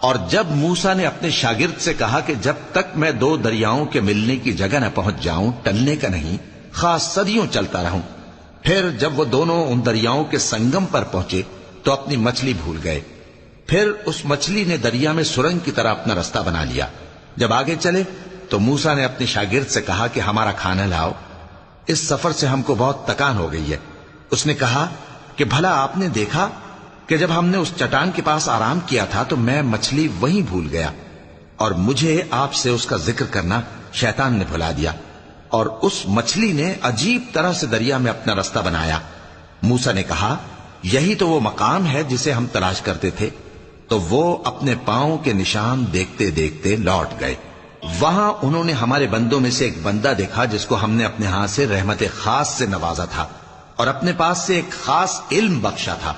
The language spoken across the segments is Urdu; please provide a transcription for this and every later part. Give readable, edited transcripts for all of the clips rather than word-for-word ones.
اور جب موسیٰ نے اپنے شاگرد سے کہا کہ جب تک میں دو دریاؤں کے ملنے کی جگہ نہ پہنچ جاؤں ٹلنے کا نہیں، خاص صدیوں چلتا رہوں. پھر جب وہ دونوں ان دریاؤں کے سنگم پر پہنچے تو اپنی مچھلی بھول گئے. پھر اس مچھلی نے دریا میں سرنگ کی طرح اپنا رستہ بنا لیا. جب آگے چلے تو موسیٰ نے اپنے شاگرد سے کہا کہ ہمارا کھانا لاؤ، اس سفر سے ہم کو بہت تکان ہو گئی ہے. اس نے کہا کہ بھلا آپ نے دیکھا کہ جب ہم نے اس چٹان کے پاس آرام کیا تھا تو میں مچھلی وہیں بھول گیا، اور مجھے آپ سے اس کا ذکر کرنا شیطان نے بھلا دیا، اور اس مچھلی نے عجیب طرح سے دریا میں اپنا رستہ بنایا. موسیٰ نے کہا یہی تو وہ مقام ہے جسے ہم تلاش کرتے تھے. تو وہ اپنے پاؤں کے نشان دیکھتے دیکھتے لوٹ گئے. وہاں انہوں نے ہمارے بندوں میں سے ایک بندہ دیکھا جس کو ہم نے اپنے ہاں سے رحمت خاص سے نوازا تھا اور اپنے پاس سے ایک خاص علم بخشا تھا.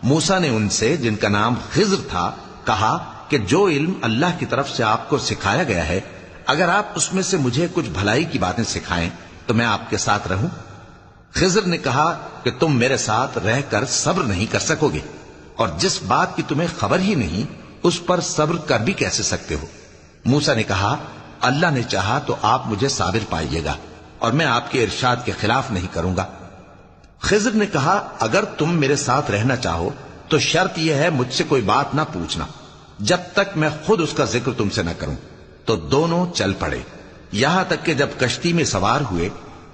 موسیٰ نے ان سے جن کا نام خضر تھا کہا کہ جو علم اللہ کی طرف سے آپ کو سکھایا گیا ہے اگر آپ اس میں سے مجھے کچھ بھلائی کی باتیں سکھائیں تو میں آپ کے ساتھ رہوں. خضر نے کہا کہ تم میرے ساتھ رہ کر صبر نہیں کر سکو گے، اور جس بات کی تمہیں خبر ہی نہیں اس پر صبر کر بھی کیسے سکتے ہو. موسیٰ نے کہا اللہ نے چاہا تو آپ مجھے صابر پائیے گا اور میں آپ کے ارشاد کے خلاف نہیں کروں گا. خضر نے کہا اگر تم میرے ساتھ رہنا چاہو تو شرط یہ ہے مجھ سے کوئی بات نہ پوچھنا جب تک میں خود اس کا ذکر تم سے نہ کروں. تو دونوں چل پڑے. یہاں تک کہ جب کشتی میں سوار ہوئے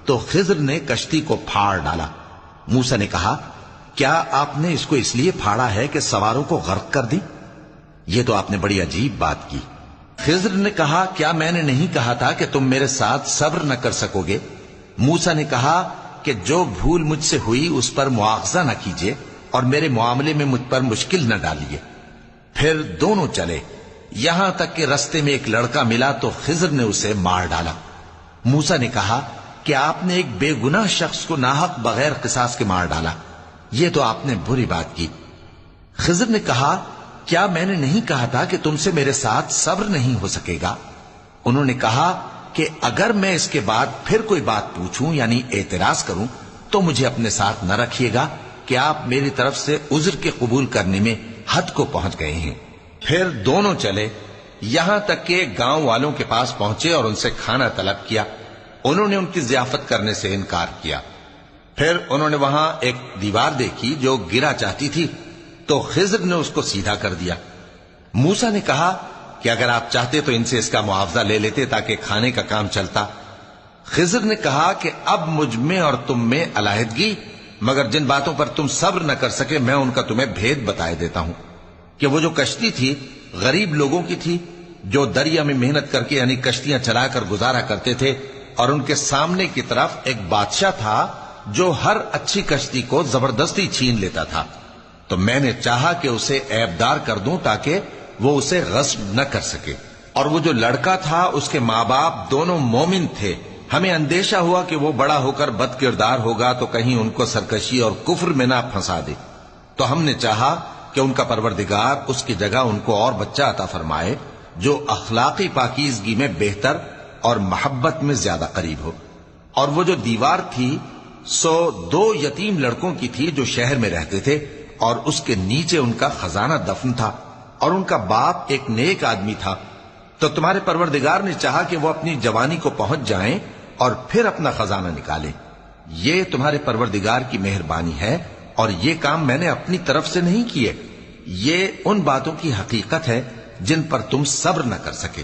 تو خضر نے کشتی کو پھاڑ ڈالا. موسیٰ نے کہا کیا آپ نے اس کو اس لیے پھاڑا ہے کہ سواروں کو غرق کر دی؟ یہ تو آپ نے بڑی عجیب بات کی. خضر نے کہا کیا میں نے نہیں کہا تھا کہ تم میرے ساتھ صبر نہ کر سکو گے؟ موسیٰ نے کہا کہ جو بھول مجھ سے ہوئی اس پر مواخذہ نہ کیجیے اور میرے معاملے میں مجھ پر مشکل نہ ڈالیے. پھر دونوں چلے یہاں تک کہ رستے میں ایک لڑکا ملا تو خضر نے اسے مار ڈالا. موسیٰ نے کہا کہ آپ نے ایک بے گناہ شخص کو ناحق بغیر قصاص کے مار ڈالا، یہ تو آپ نے بری بات کی. خضر نے کہا کیا میں نے نہیں کہا تھا کہ تم سے میرے ساتھ صبر نہیں ہو سکے گا؟ انہوں نے کہا کہ اگر میں اس کے بعد پھر کوئی بات پوچھوں یعنی اعتراض کروں تو مجھے اپنے ساتھ نہ رکھیے گا کہ آپ میری طرف سے عذر کے قبول کرنے میں حد کو پہنچ گئے ہیں. پھر دونوں چلے یہاں تک کہ گاؤں والوں کے پاس پہنچے اور ان سے کھانا طلب کیا. انہوں نے ان کی ضیافت کرنے سے انکار کیا. پھر انہوں نے وہاں ایک دیوار دیکھی جو گرا چاہتی تھی تو خضر نے اس کو سیدھا کر دیا. موسیٰ نے کہا کہ اگر آپ چاہتے تو ان سے اس کا معاوضہ لے لیتے تاکہ کھانے کا کام چلتا. خضر نے کہا کہ اب مجھ میں اور تم میں علیحدگی، مگر جن باتوں پر تم صبر نہ کر سکے میں ان کا تمہیں بھید بتائے دیتا ہوں کہ وہ جو کشتی تھی غریب لوگوں کی تھی جو دریا میں محنت کر کے یعنی کشتیاں چلا کر گزارا کرتے تھے، اور ان کے سامنے کی طرف ایک بادشاہ تھا جو ہر اچھی کشتی کو زبردستی چھین لیتا تھا. تو میں نے چاہا کہ اسے عیبدار کر دوں تاکہ وہ اسے غصب نہ کر سکے. اور وہ جو لڑکا تھا اس کے ماں باپ دونوں مومن تھے. ہمیں اندیشہ ہوا کہ وہ بڑا ہو کر بد کردار ہوگا تو کہیں ان کو سرکشی اور کفر میں نہ پھنسا دے. تو ہم نے چاہا کہ ان کا پروردگار اس کی جگہ ان کو اور بچہ عطا فرمائے جو اخلاقی پاکیزگی میں بہتر اور محبت میں زیادہ قریب ہو. اور وہ جو دیوار تھی سو 2 یتیم لڑکوں کی تھی جو شہر میں رہتے تھے، اور اس کے نیچے ان کا خزانہ دفن تھا، اور ان کا باپ ایک نیک آدمی تھا. تو تمہارے پروردگار نے چاہا کہ وہ اپنی جوانی کو پہنچ جائیں اور پھر اپنا خزانہ نکالیں. یہ تمہارے پروردگار کی مہربانی ہے اور یہ کام میں نے اپنی طرف سے نہیں کیے. یہ ان باتوں کی حقیقت ہے جن پر تم صبر نہ کر سکے.